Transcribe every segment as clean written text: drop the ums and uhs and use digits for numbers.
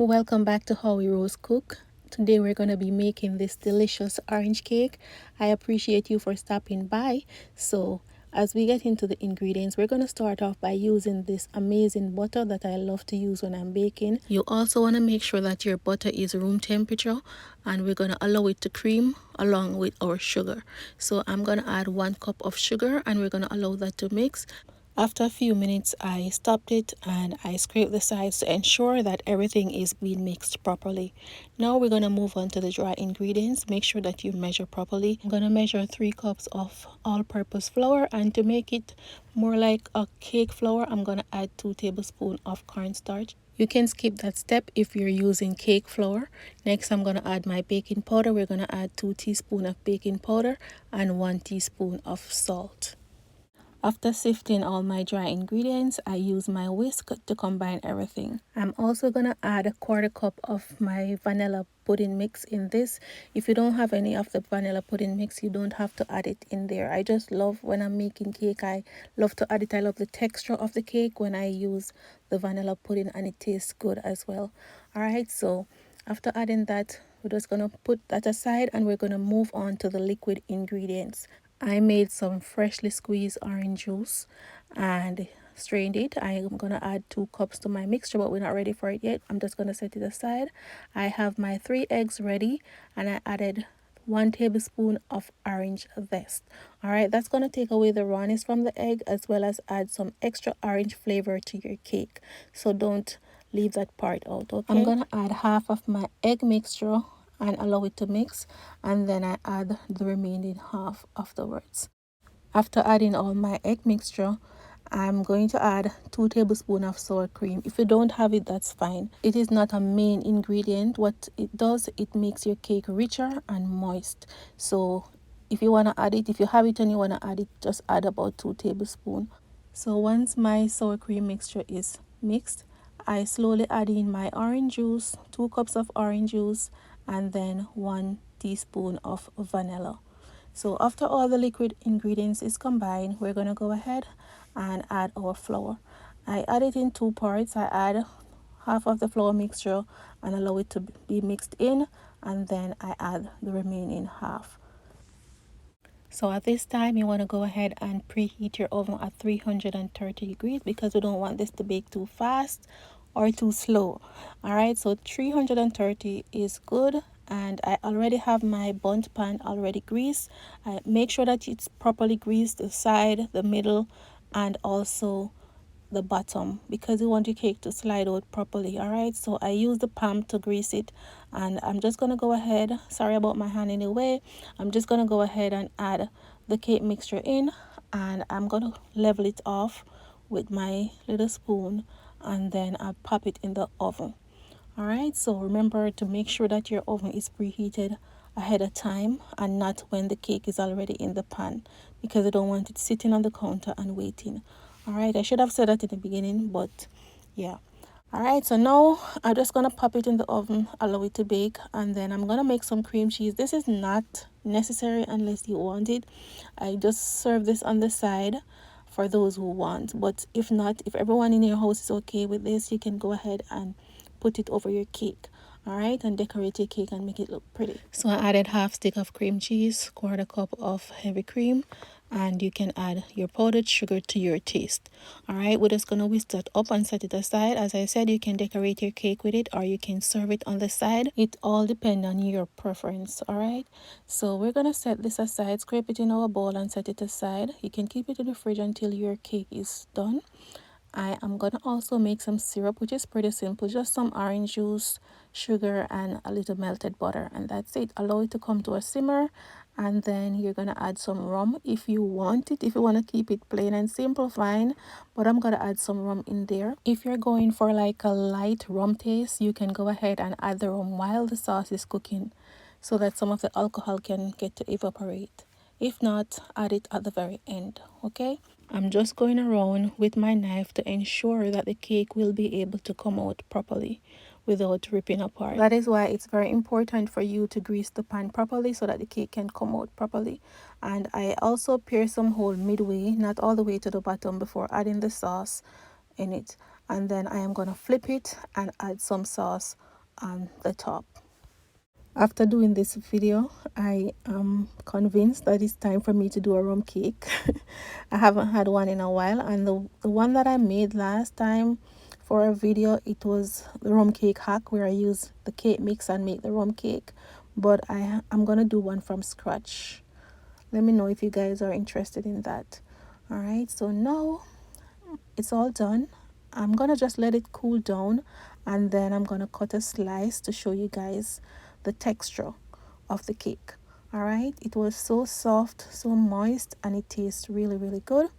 Welcome back to How We Rose Cook. Today we're going to be making this delicious orange cake. I appreciate you for stopping by. So as we get into the ingredients, we're going to start off by using this amazing butter that I love to use when I'm baking. You also want to make sure that your butter is room temperature, and we're going to allow it to cream along with our sugar. So I'm going to add 1 cup of sugar and we're going to allow that to mix. After a few minutes, I stopped it and I scraped the sides to ensure that everything is being mixed properly. Now we're going to move on to the dry ingredients. Make sure that you measure properly. I'm going to measure 3 cups of all-purpose flour, and to make it more like a cake flour, I'm going to add 2 tablespoons of cornstarch. You can skip that step if you're using cake flour. Next, I'm going to add my baking powder. We're going to add 2 teaspoons of baking powder and 1 teaspoon of salt. After sifting all my dry ingredients, I use my whisk to combine everything. I'm also going to add a 1/4 cup of my vanilla pudding mix in this. If you don't have any of the vanilla pudding mix, you don't have to add it in there. I just love when I'm making cake, I love to add it. I love the texture of the cake when I use the vanilla pudding, and it tastes good as well. Alright, so after adding that, we're just going to put that aside and we're going to move on to the liquid ingredients. I made some freshly squeezed orange juice and strained it. I'm going to add 2 cups to my mixture, but we're not ready for it yet. I'm just going to set it aside. I have my 3 eggs ready, and I added 1 tablespoon of orange zest. Alright, that's going to take away the rawness from the egg as well as add some extra orange flavor to your cake. So don't leave that part out, okay? I'm going to add half of my egg mixture and allow it to mix, and then I add the remaining half afterwards. After adding all my egg mixture, I'm going to add 2 tablespoons of sour cream. If you don't have it, that's fine. It is not a main ingredient. What it does, it makes your cake richer and moist. So if you want to add it, if you have it and you want to add it, just add about 2 tablespoons. So once my sour cream mixture is mixed, I slowly add in my orange juice, 2 cups of orange juice, and then 1 teaspoon of vanilla. So after all the liquid ingredients is combined, we're going to go ahead and add our flour. I add it in 2 parts. I add half of the flour mixture and allow it to be mixed in, and then I add the remaining half. So at this time, you want to go ahead and preheat your oven at 330 degrees because we don't want this to bake too fast or too slow. All right, so 330 is good, and I already have my bundt pan already greased. I make sure that it's properly greased, the side, the middle, and also the bottom, because you want your cake to slide out properly. All right, so I use the palm to grease it, and I'm just gonna go ahead, sorry about my hand in the way, I'm just gonna go ahead and add the cake mixture in, and I'm gonna level it off with my little spoon, and then I pop it in the oven. All right, so remember to make sure that your oven is preheated ahead of time and not when the cake is already in the pan, because I don't want it sitting on the counter and waiting. All right, I should have said that in the beginning, but yeah. All right, so now I'm just gonna pop it in the oven, allow it to bake, and then I'm gonna make some cream cheese. This is not necessary unless you want it. I just serve this on the side for those who want, but if not, if everyone in your house is okay with this, you can go ahead and put it over your cake. All right, and decorate your cake and make it look pretty. So I added half stick of cream cheese, 1/4 cup of heavy cream, and you can add your powdered sugar to your taste. All right, we're just gonna whisk that up and set it aside. As I said, you can decorate your cake with it or you can serve it on the side. It all depends on your preference. All right, so we're gonna set this aside, scrape it in our bowl and set it aside. You can keep it in the fridge until your cake is done. I am going to also make some syrup, which is pretty simple, just some orange juice, sugar, and a little melted butter, and that's it. Allow it to come to a simmer, and then you're going to add some rum if you want it. If you want to keep it plain and simple, fine, but I'm going to add some rum in there. If you're going for like a light rum taste, you can go ahead and add the rum while the sauce is cooking so that some of the alcohol can get to evaporate. If not, add it at the very end, okay? I'm just going around with my knife to ensure that the cake will be able to come out properly without ripping apart. That is why it's very important for you to grease the pan properly so that the cake can come out properly. And I also pierce some hole midway, not all the way to the bottom, before adding the sauce in it. And then I am going to flip it and add some sauce on the top. After doing this video, I am convinced that it's time for me to do a rum cake. I haven't had one in a while, and the one that I made last time for a video, it was the rum cake hack where I use the cake mix and make the rum cake. But I'm gonna do one from scratch. Let me know if you guys are interested in that. All right, so now it's all done. I'm gonna just let it cool down, and then I'm gonna cut a slice to show you guys the texture of the cake. All right, it was so soft, so moist, and it tastes really, really good.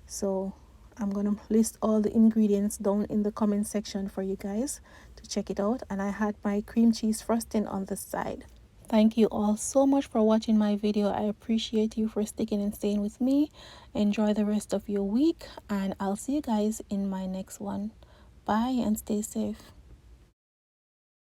So I'm gonna list all the ingredients down in the comment section for you guys to check it out. And I had my cream cheese frosting on the side. Thank you all so much for watching my video. I appreciate you for sticking and staying with me. Enjoy the rest of your week, and I'll see you guys in my next one. Bye and stay safe.